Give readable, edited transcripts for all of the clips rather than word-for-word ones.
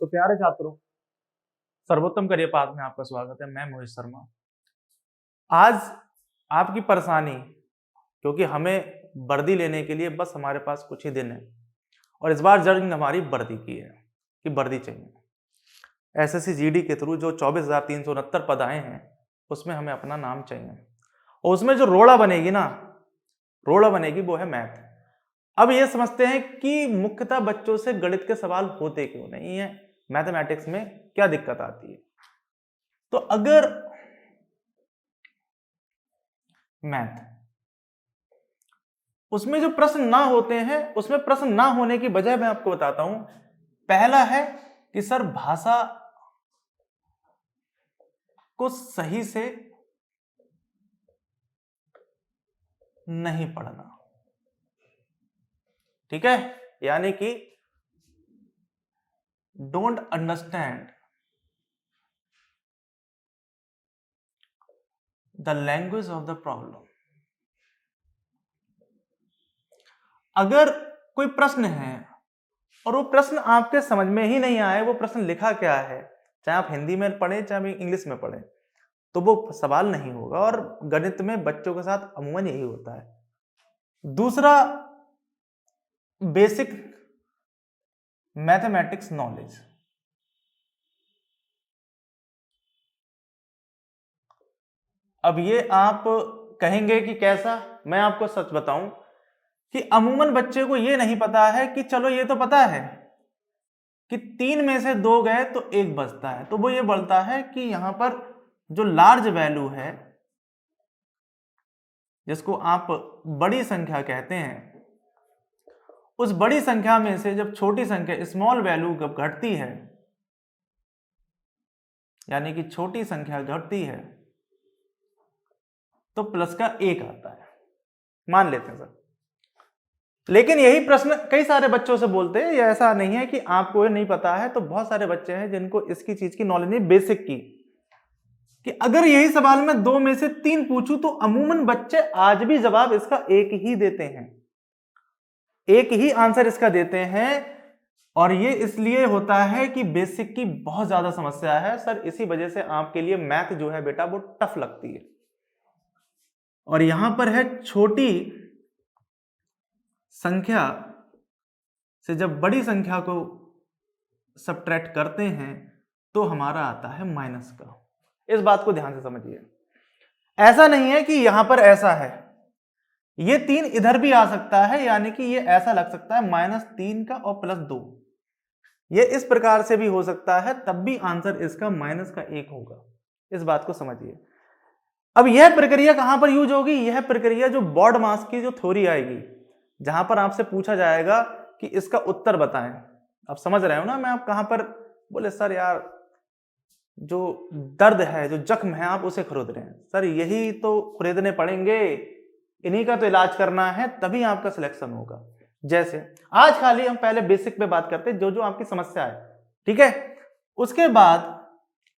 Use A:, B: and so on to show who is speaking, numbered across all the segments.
A: तो प्यारे छात्रों, सर्वोत्तम करियर पाथ में आपका स्वागत है। मैं मोहित शर्मा। आज आपकी परेशानी, क्योंकि हमें वर्दी लेने के लिए बस हमारे पास कुछ ही दिन है और इस बार जंग हमारी वर्दी की है कि वर्दी चाहिए। एसएससी जीडी के थ्रू जो 24,369 पद आए हैं उसमें हमें अपना नाम चाहिए और उसमें जो रोड़ा बनेगी वो है मैथ। अब ये समझते हैं कि मुख्यतः बच्चों से गणित के सवाल होते क्यों नहीं है, मैथमेटिक्स में क्या दिक्कत आती है। तो अगर मैथ उसमें जो प्रश्न ना होते हैं, उसमें प्रश्न ना होने की वजह मैं आपको बताता हूं। पहला है कि सर भाषा को सही से नहीं पढ़ना, ठीक है, यानी कि don't understand the language of the problem. अगर कोई प्रश्न है और वो प्रश्न आपके समझ में ही नहीं आए, वो प्रश्न लिखा क्या है, चाहे आप हिंदी में पढ़ें चाहे इंग्लिश में पढ़ें, तो वो सवाल नहीं होगा। और गणित में बच्चों के साथ अमूमन यही होता है। दूसरा, बेसिक मैथमेटिक्स नॉलेज। अब ये आप कहेंगे कि कैसा, मैं आपको सच बताऊं कि अमूमन बच्चे को ये नहीं पता है कि चलो ये तो पता है कि 3 में से 2 गए तो 1 बचता है, तो वो ये बोलता है कि यहां पर जो लार्ज वैल्यू है, जिसको आप बड़ी संख्या कहते हैं, उस बड़ी संख्या में से जब छोटी संख्या स्मॉल वैल्यू जब घटती है, यानी कि छोटी संख्या घटती है, तो प्लस का 1 आता है, मान लेते हैं सर। लेकिन यही प्रश्न कई सारे बच्चों से बोलते हैं। ये ऐसा नहीं है कि आपको ये नहीं पता है, तो बहुत सारे बच्चे हैं जिनको इसकी चीज की नॉलेज नहीं, बेसिक की, कि अगर यही सवाल में 2 में से 3 पूछूं तो अमूमन बच्चे आज भी जवाब इसका एक ही देते हैं, एक ही आंसर इसका देते हैं। और ये इसलिए होता है कि बेसिक की बहुत ज्यादा समस्या है सर, इसी वजह से आपके लिए मैथ जो है बेटा वो टफ लगती है। और यहां पर है छोटी संख्या से जब बड़ी संख्या को सब्ट्रैक्ट करते हैं तो हमारा आता है माइनस का। इस बात को ध्यान से समझिए। ऐसा नहीं है कि यहां पर ऐसा है, ये 3 इधर भी आ सकता है, यानी कि ये ऐसा लग सकता है -3 का और +2, ये इस प्रकार से भी हो सकता है, तब भी आंसर इसका -1 होगा। इस बात को समझिए। अब यह प्रक्रिया कहां पर यूज होगी? यह प्रक्रिया जो बोर्ड मास की जो थ्योरी आएगी, जहां पर आपसे पूछा जाएगा कि इसका उत्तर बताएं। आप समझ रहे हो ना मैं आप कहां पर बोले सर यार जो दर्द है, जो जख्म है, आप उसे खरीद रहे हैं सर, यही तो खरीदने पड़ेंगे, इन्हीं का तो इलाज करना है, तभी आपका सिलेक्शन होगा। जैसे आज खाली हम पहले बेसिक पे बात करते हैं, जो जो आपकी समस्या है, ठीक है। उसके बाद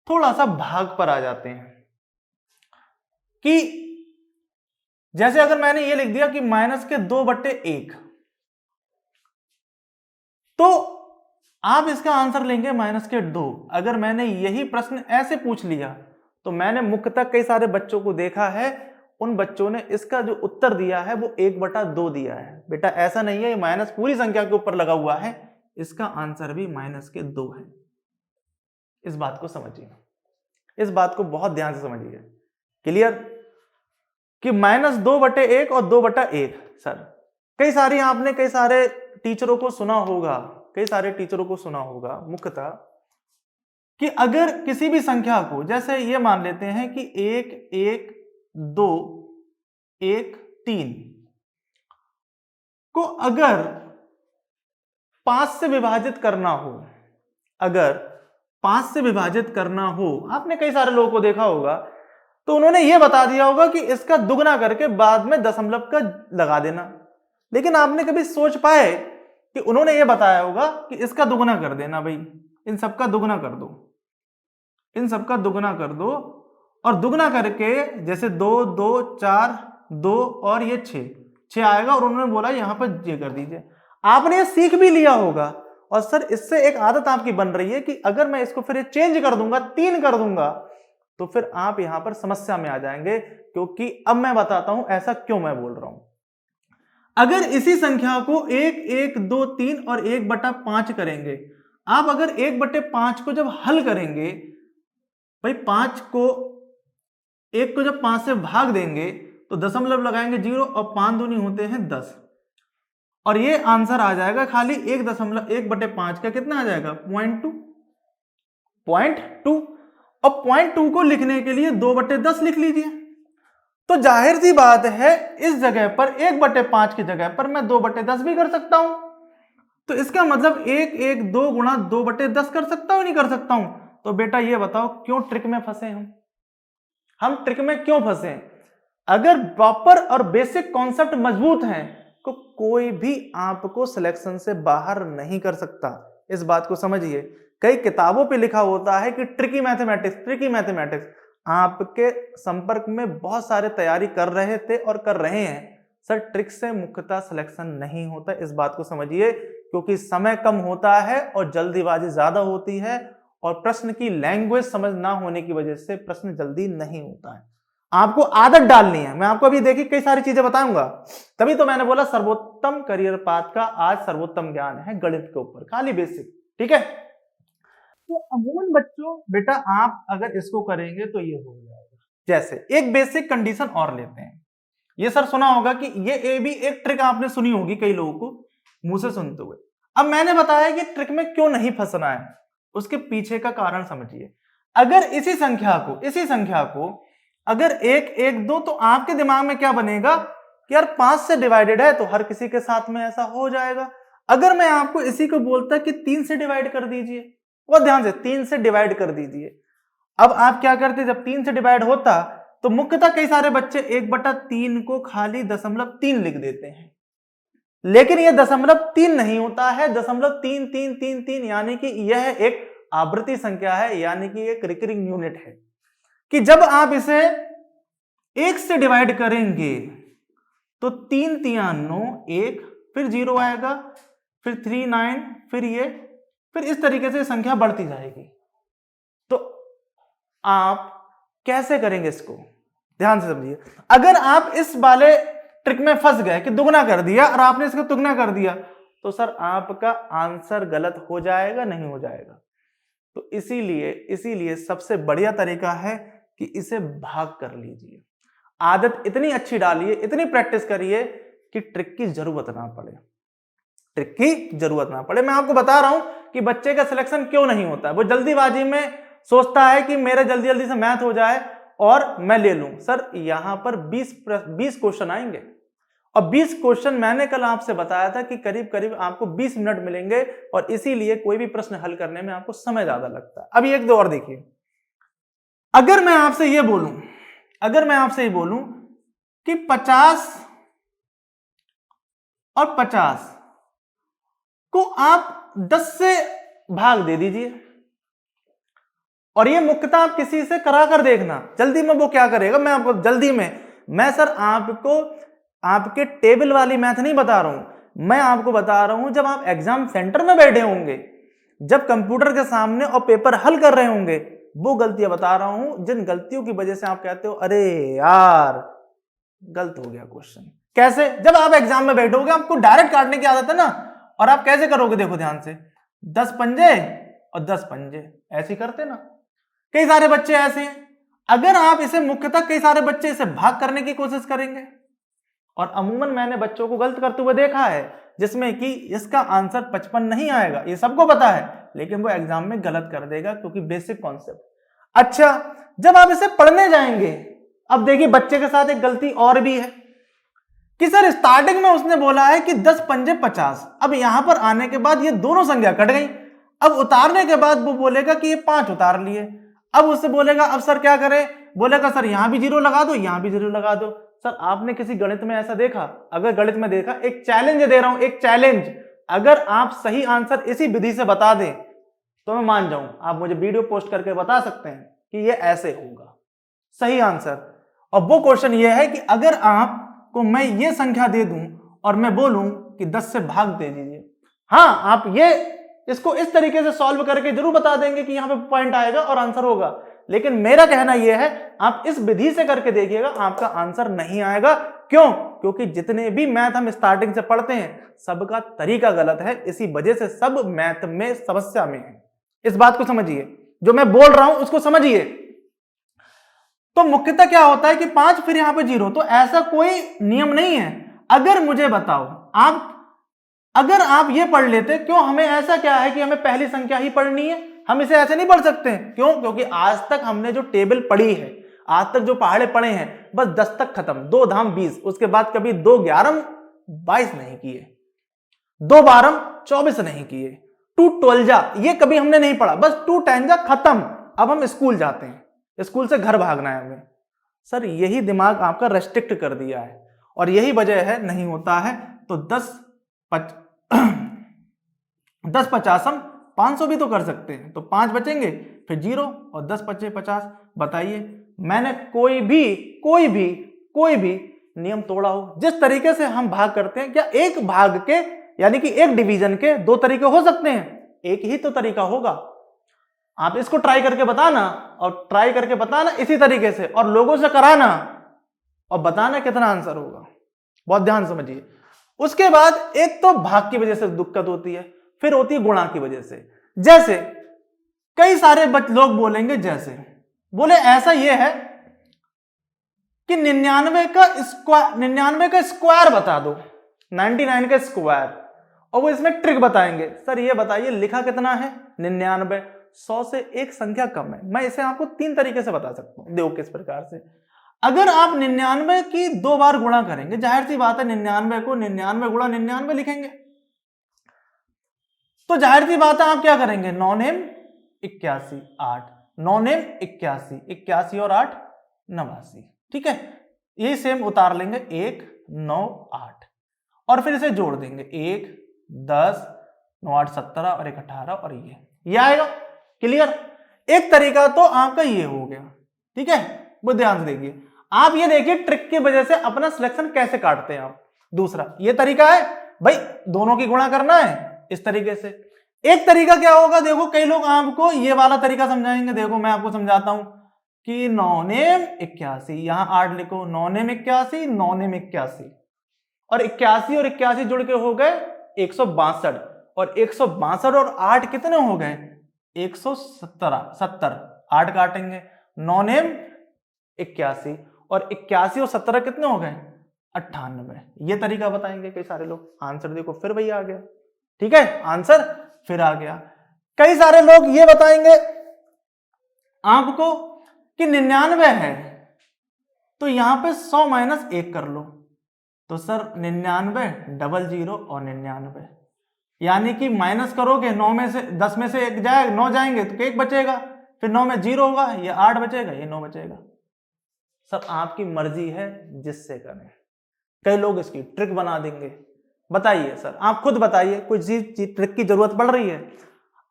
A: थोड़ा सा भाग पर आ जाते हैं कि जैसे अगर मैंने ये लिख दिया कि -2/1, तो आप इसका आंसर लेंगे -2। अगर मैंने यही प्रश्न ऐसे पूछ लिया तो मैंने मुख्यतः कई सारे बच्चों को देखा है, उन बच्चों ने इसका जो उत्तर दिया है वो 1/2 दिया है। बेटा ऐसा नहीं है, ये माइनस पूरी संख्या के ऊपर लगा हुआ है, इसका आंसर भी -2 है। इस बात को समझिए, इस बात को बहुत ध्यान से समझिए। क्लियर कि -2/1 और 2/1 सर, कई सारे टीचरों को सुना होगा, मुख्यतः कि अगर किसी भी संख्या को, जैसे ये मान लेते हैं कि 1 1 2 1 3 को अगर 5 से विभाजित करना हो, अगर 5 से विभाजित करना हो, आपने कई सारे लोगों को देखा होगा, तो उन्होंने ये बता दिया होगा कि इसका दुगना करके बाद में दशमलव का लगा देना। लेकिन आपने कभी सोच पाए कि उन्होंने ये बताया होगा कि इसका दुगना कर देना, भाई इन सबका दुगना कर दो, इन सबका दुगना कर दो, और दुगना करके जैसे 2 2 4 2 और ये 6 आएगा, और उन्होंने बोला यहां पर ये कर दीजिए। आपने ये सीख भी लिया होगा, और सर इससे एक आदत आपकी बन रही है कि अगर मैं इसको फिर चेंज कर दूंगा, 3 कर दूंगा, तो फिर आप यहां पर समस्या में आ जाएंगे, क्योंकि अब मैं बताता हूं ऐसा क्यों मैं बोल रहा हूं। अगर इसी संख्या को 1, 1, 2, 3 और 1/5 करेंगे, आप अगर 1/5 को जब हल करेंगे, भाई 5 को 1 को जब 5 से भाग देंगे तो दशमलव लगाएंगे 0 और 5 दूनी होते हैं 10, और ये आंसर आ जाएगा खाली 1/5 का कितना आ जाएगा 0.2। और 0.2 को लिखने के लिए 2/10 लिख लीजिए। तो जाहिर सी बात है इस जगह पर 1/5 की जगह पर मैं 2/10 भी कर सकता हूं। तो इसका मतलब 1, 1, 2 गुणा 2/10 कर सकता हूं, नहीं कर सकता हूं? तो बेटा ये बताओ क्यों ट्रिक में फंसे हम ट्रिक में क्यों फंसे? अगर प्रॉपर और बेसिक कॉन्सेप्ट मजबूत हैं तो कोई भी आपको सिलेक्शन से बाहर नहीं कर सकता। इस बात को समझिए। कई किताबों पे लिखा होता है कि ट्रिकी मैथमेटिक्स। आपके संपर्क में बहुत सारे तैयारी कर रहे थे और कर रहे हैं, सर ट्रिक से मुख्यतः सिलेक्शन नहीं होता। इस बात को समझिए, क्योंकि समय कम होता है और जल्दीबाजी ज्यादा होती है, और प्रश्न की लैंग्वेज समझ ना होने की वजह से प्रश्न जल्दी नहीं होता है। आपको आदत डालनी है। मैं आपको अभी देखिए कई सारी चीजें बताऊंगा, तभी तो मैंने बोला सर्वोत्तम करियर पाथ का आज सर्वोत्तम ज्ञान है गणित के ऊपर, खाली बेसिक। ठीक है, तो अमूमन बच्चों बेटा आप अगर इसको करेंगे तो ये हो जाएगा। जैसे एक बेसिक कंडीशन और लेते हैं, ये सर सुना होगा कि ये भी एक ट्रिक आपने सुनी होगी कई लोगों को मुंह से सुनते हुए। अब मैंने बताया कि ट्रिक में क्यों नहीं फंसना है, उसके पीछे का कारण समझिए। अगर इसी संख्या को अगर 1, 1, 2, तो आपके दिमाग में क्या बनेगा कि यार 5 से डिवाइडेड है तो हर किसी के साथ में ऐसा हो जाएगा। अगर मैं आपको इसी को बोलता कि 3 से डिवाइड कर दीजिए, और ध्यान से 3 से डिवाइड कर दीजिए, अब आप क्या करते, जब 3 से डिवाइड होता तो मुख्यतः कई सारे बच्चे 1/3 को खाली 0.3 लिख देते हैं, लेकिन यह 0.3 नहीं होता है, 0.3333, यानी कि यह एक आवृत्ति संख्या है, यानी कि एक रिकरिंग यूनिट है। कि जब आप इसे 1 से डिवाइड करेंगे तो 3 3 9 1, फिर 0 आएगा, फिर 3 9, फिर इस तरीके से संख्या बढ़ती जाएगी। तो आप कैसे करेंगे इसको, ध्यान से समझिए। अगर आप इस वाले ट्रिक में फंस गए कि दुगना कर दिया और आपने इसको दुगना कर दिया, तो सर आपका आंसर गलत हो जाएगा, नहीं हो जाएगा। तो इसीलिए सबसे बढ़िया तरीका है कि इसे भाग कर लीजिए। आदत इतनी अच्छी डालिए, इतनी प्रैक्टिस करिए कि ट्रिक की जरूरत ना पड़े। मैं आपको बता रहा हूं कि बच्चे का सिलेक्शन क्यों नहीं होता है। वो जल्दीबाजी में सोचता है कि मेरे जल्दी से मैथ हो जाए और मैं ले लूं। सर यहां पर 20 क्वेश्चन आएंगे, और 20 क्वेश्चन मैंने कल आपसे बताया था कि करीब आपको 20 मिनट मिलेंगे, और इसीलिए कोई भी प्रश्न हल करने में आपको समय ज्यादा लगता है। अभी एक दो और देखिए। अगर मैं आपसे ये बोलूं कि 50 और 50 को आप 10 से भाग दे दीजिए, और ये मुख्यतः आप किसी से करा कर देखना जल्दी में वो क्या करेगा। मैं आपको मैं सर आपको आपके टेबल वाली मैथ नहीं बता रहा हूं, मैं आपको बता रहा हूं जब आप एग्जाम सेंटर में बैठे होंगे, जब कंप्यूटर के सामने और पेपर हल कर रहे होंगे, वो गलतियां बता रहा हूं जिन गलतियों की वजह से आप कहते हो अरे यार गलत हो गया क्वेश्चन। कैसे? जब आप एग्जाम में बैठोगे आपको डायरेक्ट काटने की आदत है ना, और आप कैसे करोगे, देखो ध्यान से, 10 पंजे और 10 पंजे ऐसे करते ना। कई सारे बच्चे ऐसे हैं, अगर आप इसे मुख्यतः कई सारे बच्चे इसे भाग करने की कोशिश करेंगे, और अमूमन मैंने बच्चों को गलत करते हुए देखा है, जिसमें कि इसका आंसर 55 नहीं आएगा, ये सबको पता है, लेकिन वो एग्जाम में गलत कर देगा क्योंकि बेसिक कॉन्सेप्ट। अच्छा, जब आप इसे पढ़ने जाएंगे, अब देखिए बच्चे के साथ एक गलती और भी है कि सर स्टार्टिंग में उसने बोला है कि 10 पंजे 50, अब यहां पर आने के बाद ये दोनों संख्या कट गई, अब उतारने के बाद वो बोलेगा कि ये 5 उतार लिए। अब उससे बोलेगा अब सर क्या करें, बोलेगा सर यहां भी 0 लगा दो, यहां भी 0 लगा दो। सर आपने किसी गणित में ऐसा देखा? अगर गणित में देखा, एक चैलेंज दे रहा हूं, एक चैलेंज, अगर आप सही आंसर इसी विधि से बता दें तो मैं मान जाऊं, आप मुझे वीडियो पोस्ट करके बता सकते हैं कि ये ऐसे होगा सही आंसर। और वो क्वेश्चन ये है कि अगर आपको मैं ये संख्या दे दूं और मैं बोलूं कि 10 से भाग दे दीजिए, हाँ आप ये इसको इस तरीके से सॉल्व करके जरूर बता देंगे कि यहां पे पॉइंट आएगा और आंसर होगा, लेकिन मेरा कहना यह है आप इस विधि से करके देखिएगा, आपका आंसर नहीं आएगा। क्यों? क्योंकि जितने भी मैथ हम स्टार्टिंग से पढ़ते हैं सबका तरीका गलत है, इसी वजह से सब मैथ में समस्या में है। इस बात को समझिए, जो मैं बोल रहा हूं उसको समझिए। तो मुख्यतः क्या होता है कि 5 फिर यहां पे 0, तो ऐसा कोई नियम नहीं है। अगर मुझे बताओ अगर आप ये पढ़ लेते, क्यों हमें ऐसा क्या है कि हमें पहली संख्या ही पढ़नी है, हम इसे ऐसे नहीं पढ़ सकते हैं। क्यों? क्योंकि आज तक हमने जो टेबल पढ़ी है, आज तक जो पहाड़े पढ़े हैं, बस 10 तक खत्म, 2 धाम 20, उसके बाद कभी 2 11 22 नहीं किए, 2 12 24 नहीं किए, 2 12 ये कभी हमने नहीं पढ़ा, बस 2 10 खत्म। अब हम स्कूल जाते हैं, स्कूल से घर भागना है हमें। सर यही दिमाग आपका रेस्ट्रिक्ट कर दिया है और यही वजह है नहीं होता है। तो 10 50 हम 500 भी तो कर सकते हैं, तो 5 बचेंगे फिर 0 और 10 बचे 50। बताइए मैंने कोई भी नियम तोड़ा हो? जिस तरीके से हम भाग करते हैं, क्या एक भाग के यानी कि एक डिवीजन के 2 तरीके हो सकते हैं? एक ही तो तरीका होगा। आप इसको ट्राई करके बताना और ट्राई करके बताना इसी तरीके से और लोगों से कराना और बताना कितना आंसर होगा। बहुत ध्यान समझिए। उसके बाद एक तो भाग की वजह से दिक्कत होती है, फिर होती है गुणा की वजह से। जैसे कई सारे लोग बोलेंगे, जैसे बोले ऐसा यह है कि 99 का स्क्वायर बता दो, 99 का स्क्वायर, और वो इसमें ट्रिक बताएंगे। सर ये बताइए लिखा कितना है 99, 100 से एक संख्या कम है। मैं इसे आपको 3 तरीके से बता सकता हूं, देखो किस प्रकार से। अगर आप 99 की 2 बार गुणा करेंगे, जाहिर सी बात है 99 को 99 गुणा 99 लिखेंगे, तो जाहिर सी बात है आप क्या करेंगे, 9 नेम 81 8, 9 नेम 81, 81 और 8 89, ठीक है। यही सेम उतार लेंगे 1 9 8 और फिर इसे जोड़ देंगे 1 10 9 8 17 और 1 18 और ये आएगा। क्लियर? एक तरीका तो आपका ये हो गया, ठीक है, वो ध्यान से देखिए। आप ये देखिए ट्रिक की वजह से अपना सिलेक्शन कैसे काटते हैं आप। दूसरा ये तरीका है भाई दोनों की गुणा करना है इस तरीके से। एक तरीका क्या होगा, देखो कई लोग आपको ये वाला तरीका समझाएंगे। देखो मैं आपको समझाता हूं कि 9 नेम 81, यहां 8 लिखो, 9 नेम 81, 9 नेम 81 और 81 और 81 जुड़ के हो गए 162 और 162 और 8 कितने हो गए 170, 8 काटेंगे, 9 नेम 81 और 81 और 17 कितने हो गए 98। ये तरीका बताएंगे कई सारे लोग। आंसर देखो फिर वही आ गया, ठीक है, आंसर फिर आ गया। कई सारे लोग ये बताएंगे आपको कि 99 है तो यहां पे 100 माइनस 1 कर लो, तो सर 99 00 और 99, यानी कि माइनस करोगे 9 में से 10 में से 1 जाएगा, 9 जाएंगे तो 1 बचेगा, फिर 9 में 0 होगा, ये 8 बचेगा, ये 9 बचेगा। सब आपकी मर्जी है जिससे करें। कई लोग इसकी ट्रिक बना देंगे। बताइए सर, आप खुद बताइए कोई चीज ट्रिक की जरूरत पड़ रही है?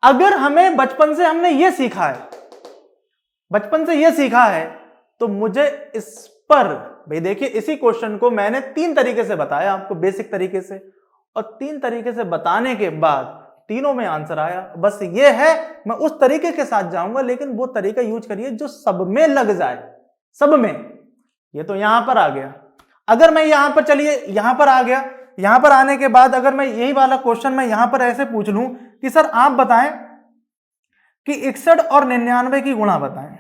A: अगर हमें बचपन से हमने ये सीखा है, बचपन से ये सीखा है, तो मुझे इस पर भाई देखिए इसी क्वेश्चन को मैंने 3 तरीके से बताया आपको, बेसिक तरीके से, और 3 तरीके से बताने के बाद तीनों में आंसर आया। बस ये है मैं उस तरीके के साथ जाऊंगा, लेकिन वो तरीका यूज करिए जो सब में लग जाए, सब में। ये तो यहां पर आ गया। अगर मैं यहां पर, चलिए यहां पर आ गया, यहां पर आने के बाद अगर मैं यही वाला क्वेश्चन मैं यहां पर ऐसे पूछ लूं कि सर आप बताएं कि 61 और 99 की गुणा बताएं,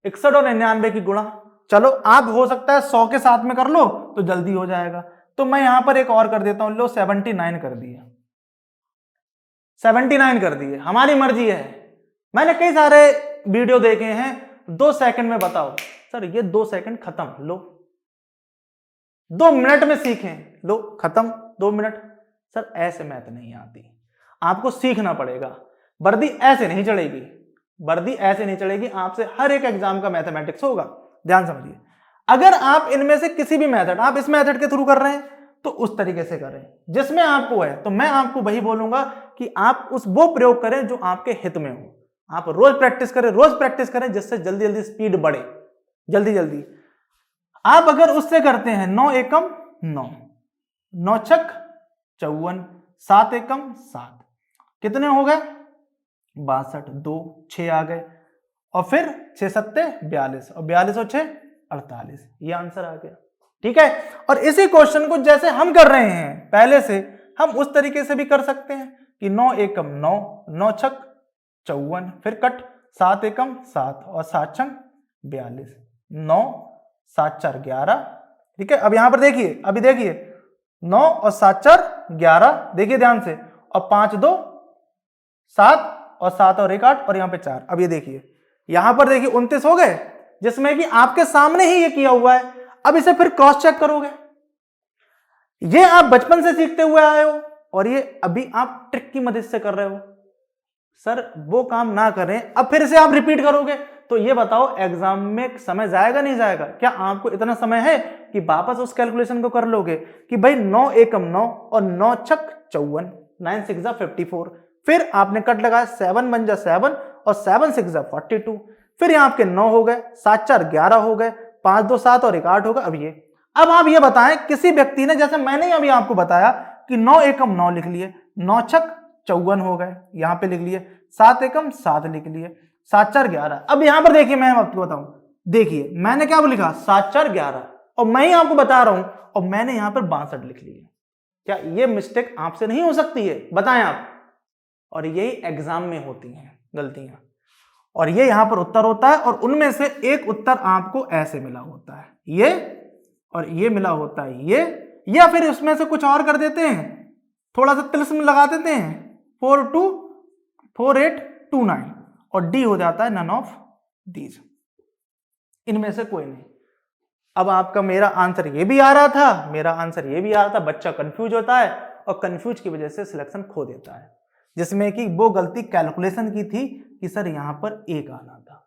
A: 61 और 99 की गुणा। चलो आप हो सकता है 100 के साथ में कर लो तो जल्दी हो जाएगा, तो मैं यहां पर एक और कर देता हूं, लो 79 कर दिए, 79 कर दिए, हमारी मर्जी है। मैंने कई सारे वीडियो देखे हैं, 2 सेकंड में बताओ, सर ये 2 सेकंड खत्म, लो 2 मिनट में सीखें, लो खत्म 2 मिनट। सर ऐसे मैथ नहीं आती, आपको सीखना पड़ेगा। वर्दी ऐसे नहीं चढ़ेगी, वर्दी ऐसे नहीं चढ़ेगी, आपसे हर एक एग्जाम का मैथमेटिक्स होगा। ध्यान समझिए, अगर आप इनमें से किसी भी मेथड, आप इस मेथड के थ्रू कर रहे हैं तो उस तरीके से करें जिसमें आपको है, तो मैं आपको वही बोलूंगा कि आप वो प्रयोग करें जो आपके हित में हो। आप रोज प्रैक्टिस करें जिससे जल्दी जल्दी स्पीड बढ़े, जल्दी जल्दी। आप अगर उससे करते हैं 9 एकम 9, 9 छक 54, 7 एकम 7, कितने हो गए 62, 2 6 आ गए और फिर 6 सत्ते 42 और 42 और 6 48, ये आंसर आ गया। ठीक है, और इसी क्वेश्चन को जैसे हम कर रहे हैं पहले से हम उस तरीके से भी कर सकते हैं कि 9 एकम 9, 9 छक 54, फिर कट 7 एकम 7 और 7 छक 42, 9 7 4 11। ठीक है, अब यहां पर देखिए, अभी देखिए 9 और 7 4 11, देखिए ध्यान से, और 5 2 7 और 7 और 1 8 और यहां पे 4। अब ये देखिए यहां पर देखिए 29 हो गए, जिसमें कि आपके सामने ही ये किया हुआ है। अब इसे फिर क्रॉस चेक करोगे, ये आप बचपन से सीखते हुए आए हो और ये अभी आप ट्रिक की मदद से कर रहे हो। सर वो काम ना करें, अब फिर से आप रिपीट करोगे तो ये बताओ एग्जाम में समय जाएगा नहीं जाएगा? क्या आपको इतना समय है कि वापस उस कैलकुलेशन को कर लोगे कि भाई 9 एकम 9 और 9 छक 54, 9 6 54, फिर आपने कट लगाया 7 बन जा 7 और 7 6 42, फिर यहां आपके 9 हो गए, 7 4 11 हो गए, 5 2 7 और 1 8 होगा। अब आप ये बताएं, किसी व्यक्ति ने जैसे मैंने अभी आपको बताया कि 9 एकम 9 लिख लिए, 9 छक 54 हो गए, यहां पे लिख लिए, 7 एकम 7 लिख लिए, 7 4 11। अब यहां पर देखिए मैं आपको बताऊं, देखिए मैंने क्या लिखा 7 4 11 और मैं ही आपको बता रहा हूं और मैंने यहां पर 62 लिख लिया। क्या ये मिस्टेक आपसे नहीं हो सकती है? बताएं आप। और यही एग्जाम में होती हैं गलतियां, और ये यहां पर उत्तर होता है और उनमें से एक उत्तर आपको ऐसे मिला होता है, ये और ये मिला होता है ये, या फिर उसमें से कुछ और कर देते हैं, थोड़ा सा तिल्स्म लगा देते हैं 4 2 4 8 2 9 और डी हो जाता है नन ऑफ दीज, इनमें से कोई नहीं। अब आपका मेरा आंसर ये भी आ रहा था, मेरा आंसर ये भी आ रहा था, बच्चा कंफ्यूज होता है और कंफ्यूज की वजह से सिलेक्शन खो देता है, जिसमें कि वो गलती कैलकुलेशन की थी कि सर यहां पर 1 आना था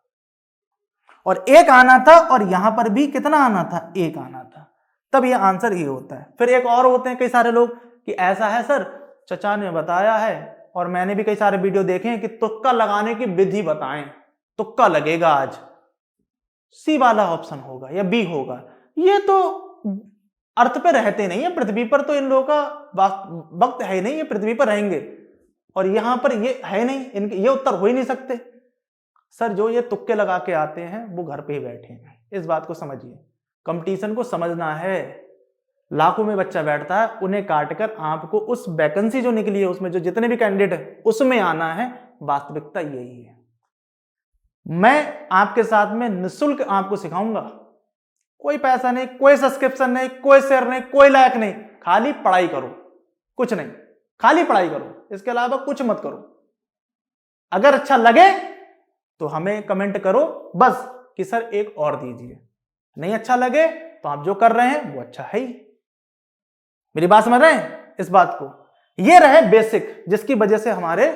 A: और 1 आना था और यहां पर भी कितना आना था 1 आना था, तब ये आंसर ये होता है। फिर एक और होते हैं कई सारे लोग कि ऐसा है सर, चचा ने बताया है और मैंने भी कई सारे वीडियो देखे हैं कि तुक्का लगाने की विधि बताएं, तुक्का लगेगा आज, सी वाला ऑप्शन होगा या बी होगा। ये तो अर्थ पे रहते नहीं है, पृथ्वी पर तो इन लोगों का वक्त है नहीं, ये पृथ्वी पर रहेंगे और यहां पर ये है नहीं, इनके ये उत्तर हो ही नहीं सकते। सर जो ये तुक्के लगा के आते हैं वो घर पे ही बैठे हैं, इस बात को समझिए। कंपटीशन को समझना है, लाखों में बच्चा बैठता है, उन्हें काटकर आपको उस वैकेंसी जो निकली है उसमें जो जितने भी कैंडिडेट है उसमें आना है, वास्तविकता यही है। मैं आपके साथ में निःशुल्क आपको सिखाऊंगा, कोई पैसा नहीं, कोई सब्सक्रिप्शन नहीं, कोई शेयर नहीं, कोई लाइक नहीं, खाली पढ़ाई करो, कुछ नहीं, खाली पढ़ाई करो, इसके अलावा कुछ मत करो। अगर अच्छा लगे तो हमें कमेंट करो बस कि सर एक और दीजिए, नहीं अच्छा लगे तो आप जो कर रहे हैं वो अच्छा है ही। मेरी बात समझ रहे हैं इस बात को? ये रहे बेसिक, जिसकी वजह से हमारे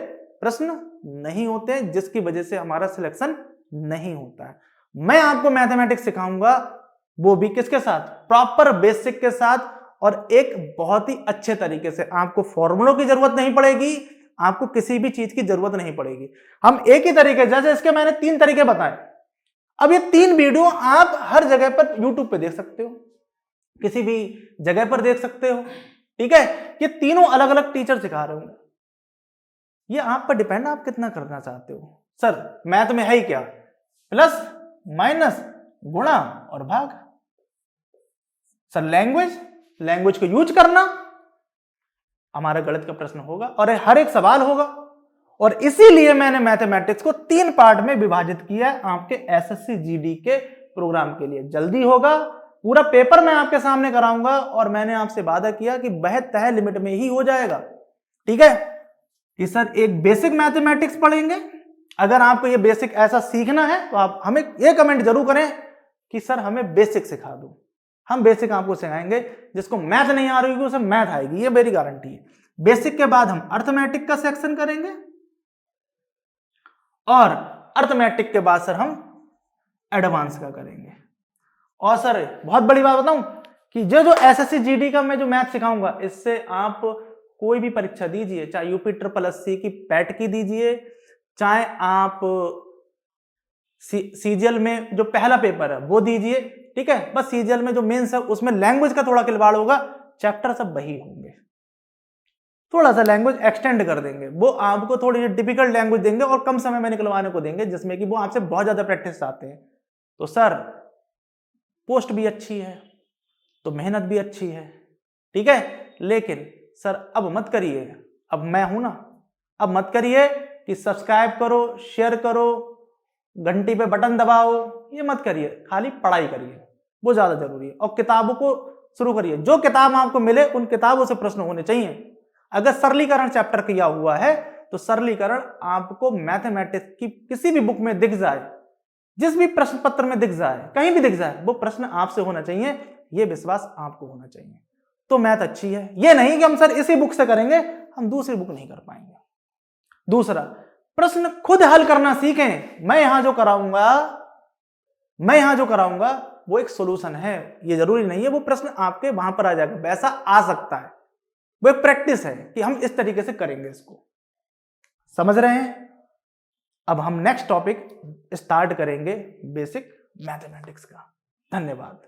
A: प्रश्न नहीं होते, जिसकी वजह से हमारा सिलेक्शन नहीं होता है। मैं आपको मैथमेटिक्स सिखाऊंगा, वो भी किसके साथ? प्रॉपर बेसिक के साथ, और एक बहुत ही अच्छे तरीके से। आपको फॉर्मूलों की जरूरत नहीं पड़ेगी, आपको किसी भी चीज की जरूरत नहीं पड़ेगी। हम एक ही तरीके, जैसे इसके मैंने 3 तरीके बताए, अब ये 3 वीडियो आप हर जगह पर यूट्यूब पे देख सकते हो, किसी भी जगह पर देख सकते हो, ठीक है। ये तीनों अलग अलग टीचर सिखा रहे होंगे, ये आप पर डिपेंड, आप कितना करना चाहते हो। सर मैथ में है ही क्या? प्लस माइनस गुणा और भाग। सर लैंग्वेज को यूज करना, हमारा गणित का प्रश्न होगा और हर एक सवाल होगा। और इसीलिए मैंने मैथमेटिक्स को 3 पार्ट में विभाजित किया है आपके एसएससी जीडी के प्रोग्राम के लिए। जल्दी होगा, पूरा पेपर मैं आपके सामने कराऊंगा और मैंने आपसे वादा किया कि वह तय लिमिट में ही हो जाएगा, ठीक है। कि सर एक बेसिक मैथमेटिक्स पढ़ेंगे, अगर आपको ये बेसिक ऐसा सीखना है तो आप हमें ये कमेंट जरूर करें कि सर हमें बेसिक सिखा दो। हम बेसिक आपको सिखाएंगे, जिसको मैथ नहीं आ रही होगी उसे मैथ आएगी, ये मेरी गारंटी है। बेसिक के बाद हम अर्थमेटिक का सेक्शन करेंगे और अर्थमेटिक के बाद सर हम एडवांस का करेंगे। और सर बहुत बड़ी बात बताऊं कि जो एसएससी जीडी का मैं जो मैथ सिखाऊंगा, इससे आप कोई भी परीक्षा दीजिए, चाहे यूपी SSC की पैट की दीजिए, चाहे आप सीजीएल में जो पहला पेपर है वो दीजिए, ठीक है। बस सीजीएल में जो मेंस है उसमें लैंग्वेज का थोड़ा खिलवाड़ होगा, चैप्टर सब वही होंगे। थोड़ा सा लैंग्वेज एक्सटेंड कर देंगे, वो आपको थोड़ी डिफिकल्ट लैंग्वेज देंगे और कम समय में निकलवाने को देंगे, जिसमें कि वो आपसे बहुत ज्यादा प्रैक्टिस चाहते हैं। तो सर पोस्ट भी अच्छी है तो मेहनत भी अच्छी है, ठीक है, लेकिन सर अब मत करिए, अब मैं हूं ना, अब मत करिए कि सब्सक्राइब करो, शेयर करो, घंटी पे बटन दबाओ, ये मत करिए, खाली पढ़ाई करिए, वो ज्यादा जरूरी है। और किताबों को शुरू करिए, जो किताब आपको मिले उन किताबों से प्रश्न होने चाहिए। अगर सरलीकरण चैप्टर किया हुआ है तो सरलीकरण आपको मैथमेटिक्स की किसी भी बुक में दिख जाए, जिस भी प्रश्न पत्र में दिख जाए, कहीं भी दिख जाए, वो प्रश्न आपसे होना चाहिए, ये विश्वास आपको होना चाहिए, तो मैथ अच्छी है। ये नहीं कि हम सर इसी बुक से करेंगे, हम दूसरी बुक नहीं कर पाएंगे। दूसरा, प्रश्न खुद हल करना सीखें। मैं यहां जो कराऊंगा वो एक सॉल्यूशन है, ये जरूरी नहीं है वो प्रश्न आपके वहां पर आ जाएगा, वैसा आ सकता है, वो एक प्रैक्टिस है कि हम इस तरीके से करेंगे इसको। समझ रहे हैं? अब हम नेक्स्ट टॉपिक स्टार्ट करेंगे बेसिक मैथमेटिक्स का। धन्यवाद।